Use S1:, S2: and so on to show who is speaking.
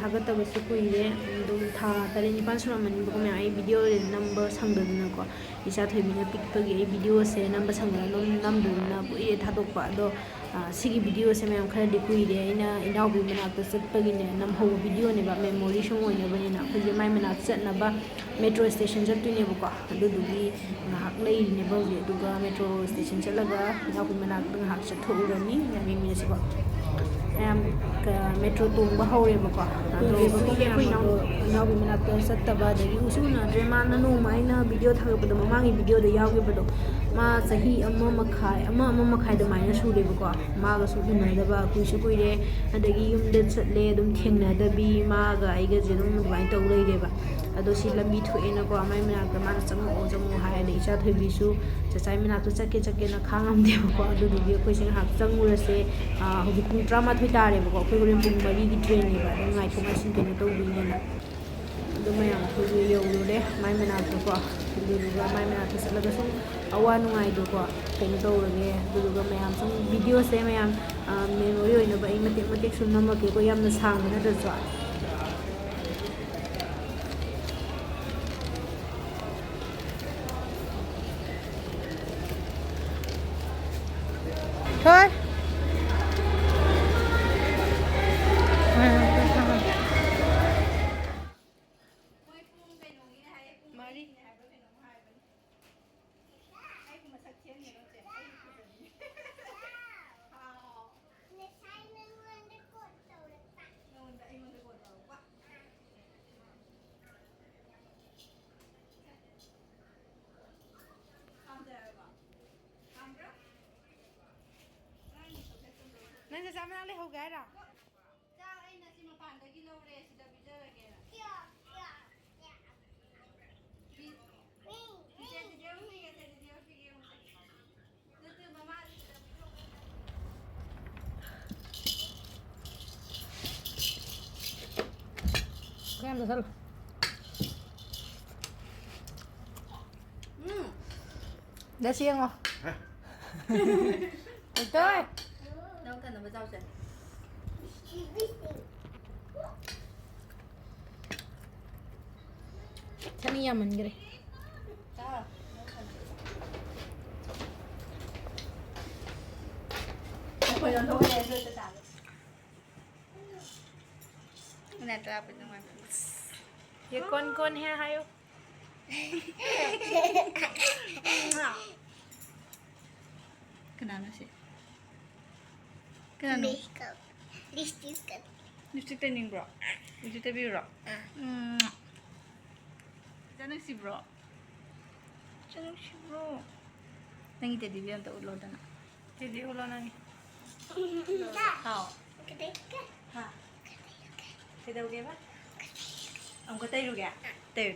S1: ꯊꯥꯒꯠꯇꯕꯁꯨ ꯀꯨꯏꯔꯦ ꯑꯗꯨꯝ ꯊꯥ 7-9 ꯁꯨꯔꯝꯃꯅꯤꯕꯀꯣ ꯃꯌꯥꯝ ꯑꯩ ꯚꯤꯗꯤꯑꯣ ꯅꯝꯕ ꯁꯪꯗꯗꯅꯀꯣ ꯏꯆꯥ ꯊꯣꯏꯕꯤꯅ ꯄꯤꯛꯄꯒꯤ ꯑꯩ ꯚꯤꯗꯤꯑꯣꯁꯦ ꯅꯝꯕ ꯁꯪꯗꯅ ꯑꯗꯨꯝ ꯅꯝꯗꯗꯅ ꯀꯨꯏꯔꯦ ꯊꯥꯗꯣꯛꯄ ꯑꯗꯣ ꯁꯤꯒꯤ ꯚꯤꯗꯤꯑꯣꯁꯦ ꯃꯌꯥꯝ ꯈꯔꯗꯤ ꯀꯨꯏꯔꯦ ꯑꯩꯅ ꯏꯅꯥꯎꯄꯤ ꯃꯅꯥꯛꯇ ꯆꯠꯄꯒꯤꯅꯦ ꯅꯝꯍꯧꯕ ꯚꯤꯗꯤꯑꯣꯅꯦꯕ ꯃꯦꯃꯣꯔꯤ ꯁꯨꯝ ꯑꯣꯏꯅꯕꯅꯤꯅ ꯑꯩꯈꯣꯏꯁꯦ ꯃꯥꯏ ꯃꯅꯥꯛꯇ ꯆꯠꯅꯕ ꯃꯦꯇ꯭ꯔꯣ ꯁ꯭ꯇꯦꯁꯟ ꯆꯠꯇꯣꯏꯅꯦꯕꯀꯣ ꯑꯗꯨꯗꯨꯒꯤ ꯉꯥꯏꯍꯥꯛ ꯂꯩꯔꯤꯅꯦꯕ ꯍꯧꯖꯤꯛ ꯑꯗꯨꯒ ꯃꯦꯇ꯭ꯔꯣ ꯁ꯭ꯇꯦꯁꯟ ꯆꯠꯂꯒ ꯏꯅꯥꯎꯄꯤ ꯃꯅꯥꯛꯇ ꯉꯥꯏꯍꯥꯛ ꯆꯠꯊꯣꯛꯎꯔꯅꯤ ꯃꯌꯥꯝ ꯌꯦꯡꯃꯤꯟꯅꯁꯤꯀꯣ ꯃꯌꯥꯝ ꯃꯦꯇ꯭ꯔꯣ ꯇꯣꯡꯕ ꯍꯧꯔꯦꯕꯀꯣ ꯑꯗꯣ ꯑꯩꯈꯣꯏ ꯏꯅꯥꯎꯄꯤ ꯃꯅꯥꯛꯇ ꯆꯠꯇꯕ ꯑꯗꯒꯤ ꯎꯁꯨ ꯎꯅꯗ꯭ꯔꯦ ꯃꯥꯅ ꯅꯣꯡꯃ ꯑꯩꯅ ꯚꯤꯗꯤꯑꯣ ꯊꯥꯒꯠꯄꯗꯣ ꯃꯃꯥꯡꯒꯤ ꯚꯤꯗꯤꯑꯣꯗ ꯌꯥꯎꯈꯤꯕꯗꯣ ꯃꯥ ꯆꯍꯤ 1.5 ꯑꯗꯨꯃꯥꯏꯅ ꯁꯨꯔꯦꯕꯀோ ꯃꯥꯒꯁꯨ ꯎꯅꯗꯕ ꯀꯨꯏꯁꯨ ꯀꯨꯏꯔꯦ ꯑꯗꯒꯤ ꯌꯨꯝꯗ ꯆꯠꯂꯦ ꯑꯗꯨꯝ ꯊꯦꯡꯅꯗꯕꯤ ꯃꯥꯒ ꯑꯩꯒꯁꯦ ꯑꯗꯨꯝ ꯑꯗꯨꯃꯥꯏꯅ ꯇꯧ ꯂꯩꯔꯦꯕ ꯑꯗꯣ ꯁꯤ ꯂꯝꯕꯤ ꯊꯣꯛꯑꯦꯅꯀꯣ ꯃꯥꯏ ꯃꯅꯥꯛꯇ ꯃꯥꯅ ꯆꯪꯉꯛꯑꯣ ꯍꯥꯏꯔꯗꯤ ꯏꯆꯥ ꯊꯣꯏꯕꯤꯁꯨ ꯆꯥꯆꯥꯏ ꯃꯅꯥꯛꯇ ꯆꯠꯀꯦꯅ ꯈꯥꯡꯉꯝꯗꯦꯕꯀோ ꯑꯗꯨꯗꯨꯒꯤ ꯑꯩꯈꯣꯏꯁꯦ ꯉꯥꯏꯍꯥꯛ ꯆꯪꯉꯨꯔꯁꯦ ꯍꯧꯖꯤꯛ ꯄꯨꯡ 12 ꯇꯥꯔꯦꯕꯀꯣ ꯑꯩꯈꯣꯏ ꯍꯣꯔꯦꯟ ꯄꯨꯡ 4ꯒꯤ ꯇ꯭ꯔꯦꯟꯅꯦꯕ ꯑꯗꯨꯝ ꯉꯥꯏꯊꯣꯛ ꯉꯥꯏꯁꯤꯟ ꯀꯩꯅꯣ ꯇꯧꯗꯣꯏꯅꯦꯅ ꯑꯗꯨ ꯃꯌꯥꯝ ꯑꯩꯈꯣꯏꯁꯨ ꯌꯧꯔꯨꯔꯦ ꯃꯥꯏ ꯃꯅꯥꯛꯇꯀꯣ ꯑꯗꯨꯗꯨꯒ ꯃꯥꯏ ꯃꯅꯥꯛꯇ ꯆꯠꯂꯒ ꯁꯨꯝ ꯑꯋꯥ ꯅꯨꯡꯉꯥꯏꯗꯣꯀꯣ ꯀꯩꯅೋ ꯇꯧꯔꯒꯦ ꯑꯗꯨꯗꯨꯒ ꯃꯌꯥꯝ ꯁꯨꯝ ꯚꯤꯗꯤꯑꯣꯁꯦ ꯃꯌꯥꯝ ꯃꯦꯃꯣꯔꯤ ꯑꯣꯏꯅꯕ ꯑꯩ ꯃꯇꯦꯛ ꯃꯇꯦꯛ ꯁꯨꯝ ꯅꯝꯃꯛꯀꯦꯀꯣ ꯌꯥꯝꯅ ꯁꯥꯡꯕ ꯅꯠꯇ꯭ꯔꯁꯨ thôi Nên là sao mang lấy hộp gái rồi? Sao anh là xin mà phản tới kilo này thì đã bị rơi rồi kìa. Cái em được sao? Đã xiên không? Được tới. Đâu cần là phải rau rẻ. Chani mình cái đi. Này tôi làm bên ngoài. Vậy con ha hay không? Cái nào nó sẽ? Cái nào? Lipstick training bro. Lipstick tabi bro. Jangan si bro. Nangi tadi biar tak ulo dana. Tadi ulo nangi. How? Ha. Tadi ulo apa? Ông có tay rồi kìa. Tay.